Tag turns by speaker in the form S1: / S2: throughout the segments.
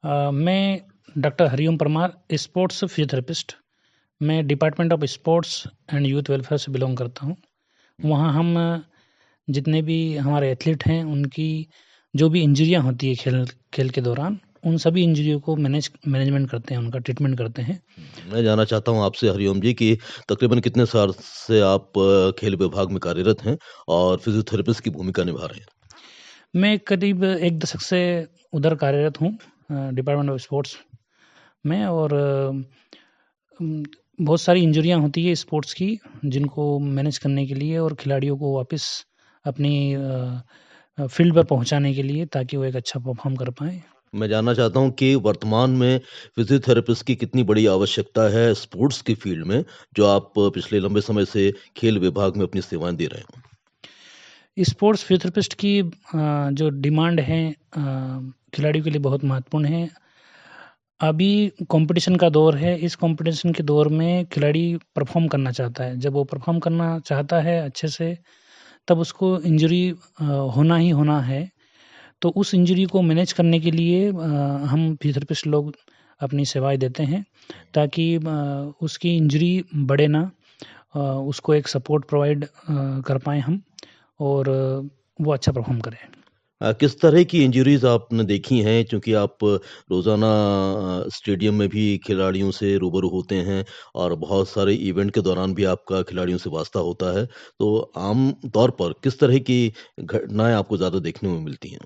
S1: मैं doctor Hariom Parmar, sports physiotherapist. मैं department of sports and youth welfare से बिलॉन्ग करता हूँ। वहाँ हम जितने भी हमारे एथलीट हैं, उनकी जो भी इंजरियाँ होती है खेल खेल के दौरान, उन सभी इंजरियों को मैनेजमेंट करते हैं, उनका ट्रीटमेंट करते हैं।
S2: मैं जानना चाहता हूँ आपसे हरिओम जी कि तकरीबन कितने साल से आप खेल विभाग में कार्यरत हैं और फिजियोथेरेपिस्ट की भूमिका निभा रहे हैं?
S1: मैं करीब 1 दशक से उधर कार्यरत हूँ डिपार्टमेंट ऑफ स्पोर्ट्स में और बहुत सारी इंजरियाँ होती है स्पोर्ट्स की, जिनको मैनेज करने के लिए और खिलाड़ियों को वापस अपनी फील्ड पर पहुँचाने के लिए ताकि वो एक अच्छा परफ़ॉर्म कर पाएँ।
S2: मैं जानना चाहता हूँ कि वर्तमान में फिजियोथेरेपिस्ट की कितनी बड़ी आवश्यकता है स्पोर्ट्स की फील्ड में, जो आप पिछले लंबे समय से खेल विभाग में अपनी सेवाएँ दे रहे हैं?
S1: स्पोर्ट्स फिजियोथेरेपिस्ट की जो डिमांड है खिलाड़ियों के लिए बहुत महत्वपूर्ण है। अभी कॉम्पिटिशन का दौर है, इस कॉम्पिटिशन के दौर में खिलाड़ी परफ़ॉर्म करना चाहता है। जब वो परफ़ॉर्म करना चाहता है अच्छे से, तब उसको इंजरी होना ही होना है। तो उस इंजरी को मैनेज करने के लिए हम फिजियोथेरेपिस्ट लोग अपनी सेवाएँ देते हैं, ताकि उसकी इंजरी बढ़े ना, उसको एक सपोर्ट प्रोवाइड कर पाएँ हम और वो अच्छा परफ़ॉर्म करे।
S2: किस तरह की इंजरीज़ आपने देखी हैं? चूँकि आप रोज़ाना स्टेडियम में भी खिलाड़ियों से रूबरू होते हैं और बहुत सारे इवेंट के दौरान भी आपका खिलाड़ियों से वास्ता होता है। तो आम तौर पर किस तरह की घटनाएँ आपको ज़्यादा देखने में मिलती हैं?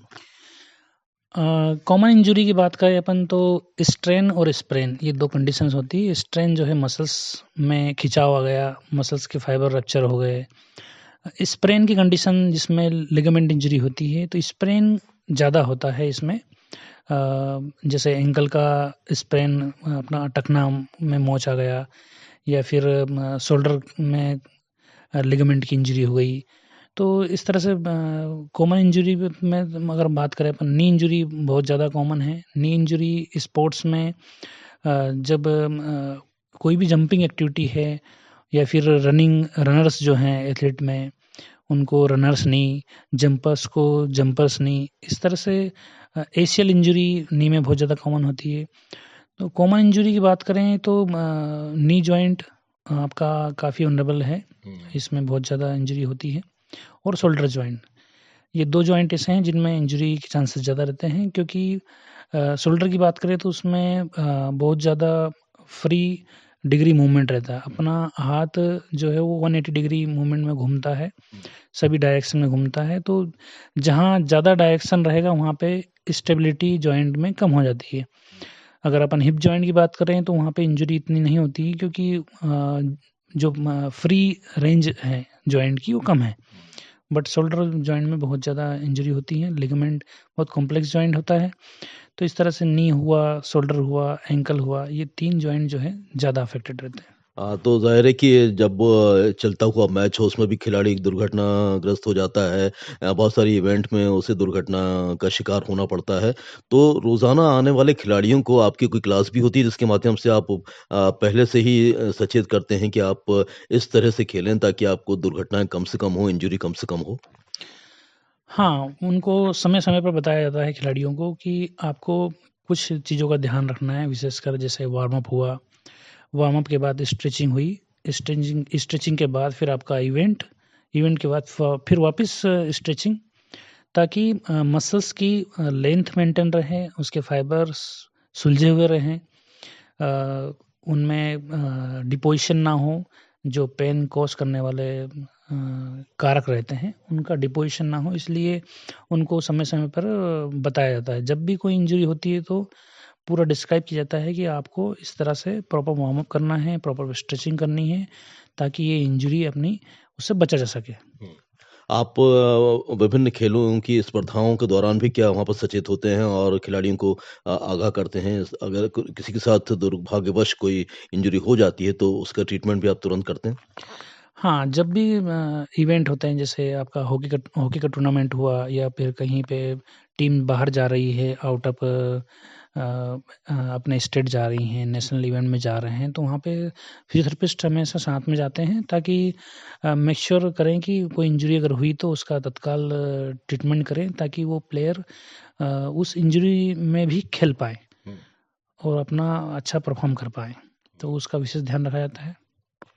S1: कॉमन इंजरी की बात करें अपन तो स्ट्रेन और स्प्रेन, ये 2 कंडीशंस होती है। स्ट्रेन जो है मसल्स में खिंचाव आ गया, मसल्स के फाइबर रप्चर हो गए। स्प्रेन की कंडीशन जिसमें लिगामेंट इंजरी होती है, तो स्प्रेन ज़्यादा होता है इसमें। जैसे एंकल का स्प्रेन, अपना टखना में मोच आ गया, या फिर शोल्डर में लिगामेंट की इंजरी हो गई। तो इस तरह से कॉमन इंजरी में अगर बात करें अपन, नी इंजरी बहुत ज़्यादा कॉमन है। नी इंजरी स्पोर्ट्स में जब कोई भी जंपिंग एक्टिविटी है, या फिर रनर्स जो हैं एथलीट में, उनको रनर्स नी, जंपर्स को जंपर्स नी, इस तरह से एसीएल इंजरी नी में बहुत ज़्यादा कॉमन होती है। तो कॉमन इंजरी की बात करें तो नी जॉइंट आपका काफ़ी वल्नरेबल है, इसमें बहुत ज़्यादा इंजरी होती है। और शोल्डर जॉइंट, ये 2 जॉइंट ऐसे हैं जिनमें इंजरी के चांसेस ज़्यादा रहते हैं, क्योंकि शोल्डर की बात करें तो उसमें बहुत ज़्यादा फ्री डिग्री मूवमेंट रहता है। अपना हाथ जो है वो 180 डिग्री मूवमेंट में घूमता है, सभी डायरेक्शन में घूमता है। तो जहाँ ज़्यादा डायरेक्शन रहेगा, वहाँ पे स्टेबिलिटी जॉइंट में कम हो जाती है। अगर अपन हिप जॉइंट की बात करें तो वहाँ पे इंजरी इतनी नहीं होती, क्योंकि जो फ्री रेंज है जॉइंट की वो कम है। बट शोल्डर जॉइंट में बहुत ज़्यादा इंजरी होती है। लिगामेंट बहुत कॉम्प्लेक्स जॉइंट होता है। तो इस तरह से नी हुआ, शोल्डर हुआ, एंकल हुआ, ये 3 जॉइंट जो है ज़्यादा अफ़ेक्टेड रहते हैं।
S2: तो ज़ाहिर है कि जब चलता हुआ मैच हो उसमें भी खिलाड़ी दुर्घटनाग्रस्त हो जाता है। बहुत सारी इवेंट में उसे दुर्घटना का शिकार होना पड़ता है। तो रोज़ाना आने वाले खिलाड़ियों को आपकी कोई क्लास भी होती है जिसके माध्यम से आप पहले से ही सचेत करते हैं कि आप इस तरह से खेलें ताकि आपको दुर्घटनाएँ कम से कम हो, इंजरी कम से कम हो?
S1: हाँ, उनको समय-समय पर बताया जाता है खिलाड़ियों को कि आपको कुछ चीज़ों का ध्यान रखना है, विशेषकर जैसे वार्म अप हुआ, वार्म अप के बाद स्ट्रेचिंग हुई, स्ट्रेचिंग स्ट्रेचिंग के बाद फिर आपका इवेंट, इवेंट के बाद फिर वापस स्ट्रेचिंग, ताकि मसल्स की लेंथ मेंटेन रहे, उसके फाइबर्स सुलझे हुए रहें, उनमें डिपोज़िशन ना हो, जो पेन कॉज़ करने वाले कारक रहते हैं, उनका डिपोज़िशन ना हो, इसलिए उनको समय-समय पर बताया जाता है। जब भी कोई इंजरी होती है तो पूरा डिस्क्राइब किया जाता है कि आपको इस तरह से प्रॉपर वार्म अप करना है, प्रॉपर स्ट्रेचिंग करनी है, ताकि ये इंजरी अपनी उससे बचा जा सके।
S2: आप विभिन्न खेलों की स्पर्धाओं के दौरान भी क्या वहाँ पर सचेत होते हैं और खिलाड़ियों को आगाह करते हैं? अगर किसी के साथ दुर्भाग्यवश कोई इंजरी हो जाती है तो उसका ट्रीटमेंट भी आप तुरंत करते हैं?
S1: हाँ, जब भी इवेंट होते हैं, जैसे आपका हॉकी का टूर्नामेंट हुआ, या फिर कहीं पे टीम बाहर जा रही है, आउट ऑफ अपने स्टेट जा रही हैं, नेशनल इवेंट में जा रहे हैं, तो वहाँ पे फिजियोथेरेपिस्ट हमेशा साथ में जाते हैं, ताकि मेक श्योर करें कि कोई इंजरी अगर हुई तो उसका तत्काल ट्रीटमेंट करें, ताकि वो प्लेयर उस इंजरी में भी खेल पाए। और अपना अच्छा परफ़ॉर्म कर पाएँ। तो उसका विशेष ध्यान रखा जाता है।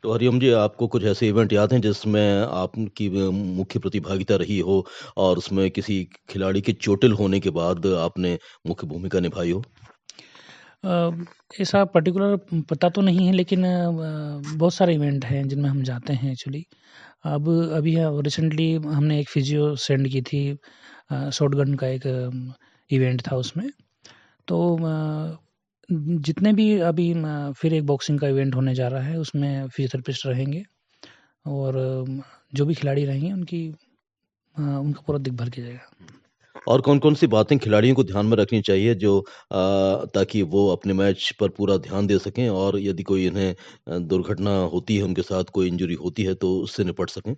S2: तो हरिओम जी, आपको कुछ ऐसे इवेंट याद हैं जिसमें आपकी मुख्य प्रतिभागिता रही हो और उसमें किसी खिलाड़ी के चोटिल होने के बाद आपने मुख्य भूमिका निभाई हो?
S1: ऐसा पर्टिकुलर पता तो नहीं है, लेकिन बहुत सारे इवेंट हैं जिनमें हम जाते हैं एक्चुअली। अब अभी रिसेंटली हमने एक फिजियो सेंड की थी, शॉटगन का एक इवेंट था उसमें। तो जितने भी अभी फिर एक बॉक्सिंग का इवेंट होने जा रहा है, उसमें फिजियोथेरेपिस्ट रहेंगे और जो भी खिलाड़ी रहेंगे उनका पूरा देखभाल किया जाएगा।
S2: और कौन-कौन सी बातें खिलाड़ियों को ध्यान में रखनी चाहिए जो ताकि वो अपने मैच पर पूरा ध्यान दे सकें और यदि कोई इन्हें दुर्घटना होती है, उनके साथ कोई इंजरी होती है तो उससे निपट सकें?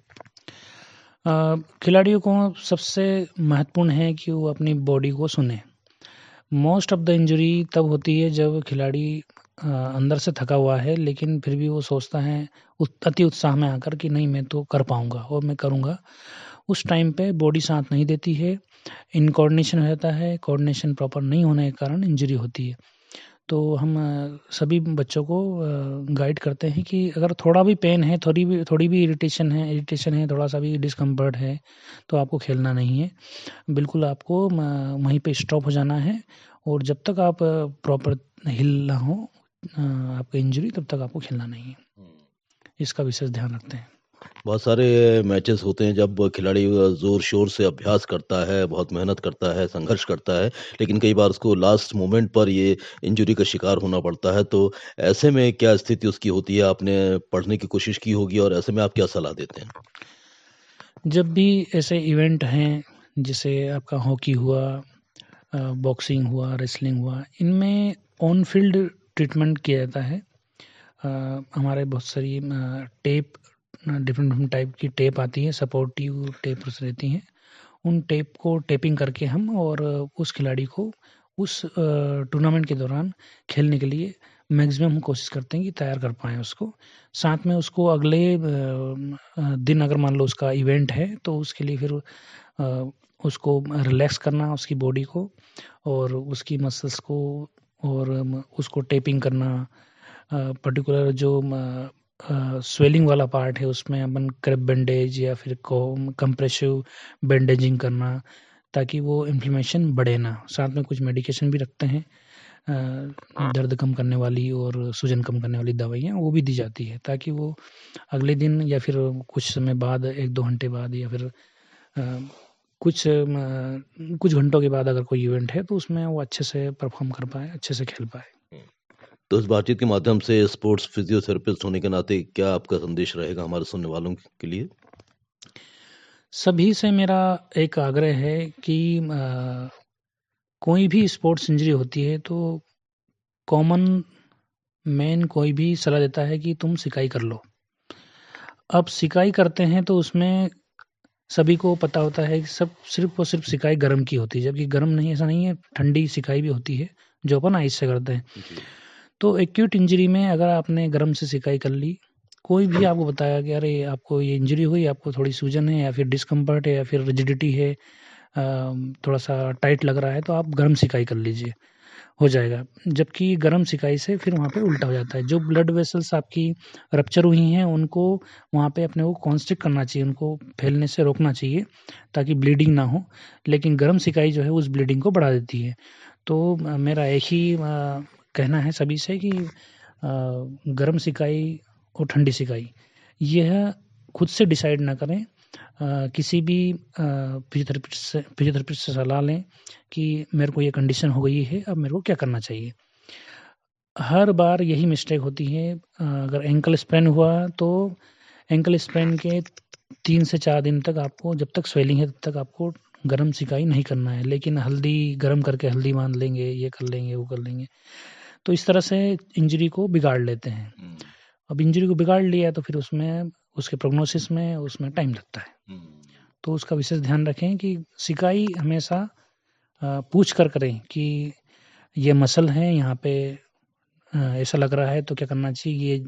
S1: खिलाड़ियों को सबसे महत्वपूर्ण है कि वो अपनी बॉडी को सुने। मोस्ट ऑफ द इंजरी तब होती है जब खिलाड़ी अंदर से थका हुआ है, लेकिन फिर भी वो सोचता है अति उत्साह में आकर कि नहीं, मैं तो कर पाऊँगा और मैं करूँगा। उस टाइम पे बॉडी साथ नहीं देती है, इनकोऑर्डिनेशन हो जाता है, कोऑर्डिनेशन प्रॉपर नहीं होने के कारण इंजरी होती है। तो हम सभी बच्चों को गाइड करते हैं कि अगर थोड़ा भी पेन है, थोड़ी भी इरिटेशन है, थोड़ा-सा भी डिस्कम्फर्ट है, तो आपको खेलना नहीं है। बिल्कुल आपको वहीं पे स्टॉप हो जाना है और जब तक आप प्रॉपर हिल ना हो आपका इंजरी, तब तक आपको खेलना नहीं है। इसका विशेष ध्यान रखते हैं।
S2: बहुत सारे मैचेस होते हैं जब खिलाड़ी ज़ोर-शोर से अभ्यास करता है, बहुत मेहनत करता है, संघर्ष करता है, लेकिन कई बार उसको लास्ट मोमेंट पर ये इंजरी का शिकार होना पड़ता है। तो ऐसे में क्या स्थिति उसकी होती है? आपने पढ़ने की कोशिश की होगी और ऐसे में आप क्या सलाह देते हैं?
S1: जब भी ऐसे इवेंट हैं, जैसे आपका हॉकी हुआ, बॉक्सिंग हुआ, रेसलिंग हुआ, इनमें ऑन फील्ड ट्रीटमेंट किया जाता है। हमारे बहुत सारी टेप, डिफरेंट डिफरेंट टाइप की टेप आती है, सपोर्टिव टेप्स रहती हैं। उन टेप को टेपिंग करके हम और उस खिलाड़ी को उस टूर्नामेंट के दौरान खेलने के लिए मैक्सिमम हम कोशिश करते हैं कि तैयार कर पाएँ उसको। साथ में उसको अगले दिन अगर मान लो उसका इवेंट है, तो उसके लिए फिर उसको रिलैक्स करना उसकी बॉडी को और उसकी मसल्स को और उसको टेपिंग करना। पर्टिकुलर जो स्वेलिंग वाला पार्ट है उसमें अपन क्रेप बैंडेज या फिर कंप्रेसिव बैंडेजिंग करना, ताकि वो इन्फ्लेमेशन बढ़े ना। साथ में कुछ मेडिकेशन भी रखते हैं, दर्द कम करने वाली और सूजन कम करने वाली दवाइयाँ वो भी दी जाती है, ताकि वो अगले दिन या फिर कुछ समय बाद 1-2 घंटे बाद या फिर कुछ घंटों के बाद अगर कोई इवेंट है तो उसमें वो अच्छे से परफॉर्म कर पाए, अच्छे से खेल पाए।
S2: तो इस बातचीत के माध्यम से स्पोर्ट्स फिजियोथेरेपिस्ट होने के नाते क्या आपका संदेश रहेगा हमारे सुनने वालों के लिए?
S1: सभी से मेरा एक आग्रह है कि कोई भी स्पोर्ट्स इंजरी होती है तो कॉमन मैन कोई भी सलाह देता है कि तुम सिकाई कर लो। अब सिकाई करते हैं तो उसमें सभी को पता होता है कि सब सिर्फ़ और सिर्फ़ सिकाई गरम की होती है, जबकि गरम नहीं, ऐसा नहीं है, ठंडी सिकाई भी होती है, जो अपन आइस से करते हैं।
S2: जी।
S1: तो एक्यूट इंजरी में अगर आपने गरम से सिकाई कर ली, कोई भी आपको बताया कि अरे आपको ये इंजरी हुई, आपको थोड़ी सूजन है या फिर डिस्कम्फर्ट है या फिर रिजिडिटी है, थोड़ा-सा टाइट लग रहा है, तो आप गरम सिकाई कर लीजिए, हो जाएगा। जबकि गरम सिकाई से फिर वहाँ पे उल्टा हो जाता है। जो ब्लड वेसल्स आपकी रप्चर हुई हैं, उनको वहाँ पे अपने को कॉन्स्ट्रिक्ट करना चाहिए, उनको फैलने से रोकना चाहिए, ताकि ब्लीडिंग ना हो। लेकिन गरम सिकाई जो है उस ब्लीडिंग को बढ़ा देती है। तो मेरा एक ही कहना है सभी से कि गरम सिकाई और ठंडी सिकाई, यह खुद से डिसाइड ना करें। किसी भी फिजियोथेरेपिस्ट से सलाह लें कि मेरे को ये कंडीशन हो गई है, अब मेरे को क्या करना चाहिए। हर बार यही मिस्टेक होती है, अगर एंकल स्प्रेन हुआ तो एंकल स्प्रेन के 3 से 4 दिन तक आपको, जब तक स्वेलिंग है तब तक आपको गरम सिकाई नहीं करना है, लेकिन हल्दी गरम करके हल्दी बाँध लेंगे, ये कर लेंगे, वो कर लेंगे। तो इस तरह से इंजरी को बिगाड़ लेते हैं। अब इंजरी को बिगाड़ लिया तो फिर उसमें उसके प्रोग्नोसिस में उसमें टाइम लगता है। तो उसका विशेष ध्यान रखें कि सिकाई हमेशा पूछ कर करें कि ये मसल है यहाँ पे, ऐसा लग रहा है तो क्या करना चाहिए, ये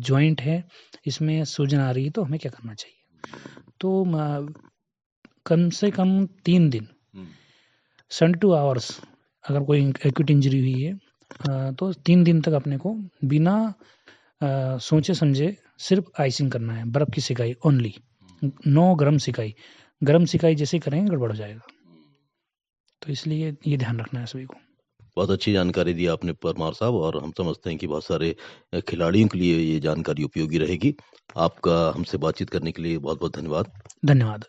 S1: जॉइंट है, इसमें सूजन आ रही है तो हमें क्या करना चाहिए। तो कम से कम 3 दिन 72 आवर्स अगर कोई एक्यूट इंजरी हुई है तो 3 दिन तक अपने को बिना सोचे समझे सिर्फ आइसिंग करना है, बर्फ़ की सिकाई ओनली, नो गरम सिकाई। गरम सिकाई जैसे ही करेंगे गड़बड़ हो जाएगा। तो इसलिए ये ध्यान रखना है सभी को।
S2: बहुत अच्छी जानकारी दी आपने परमार साहब और हम समझते हैं कि बहुत सारे खिलाड़ियों के लिए ये जानकारी उपयोगी रहेगी। आपका हमसे बातचीत करने के लिए बहुत-बहुत धन्यवाद।
S1: धन्यवाद।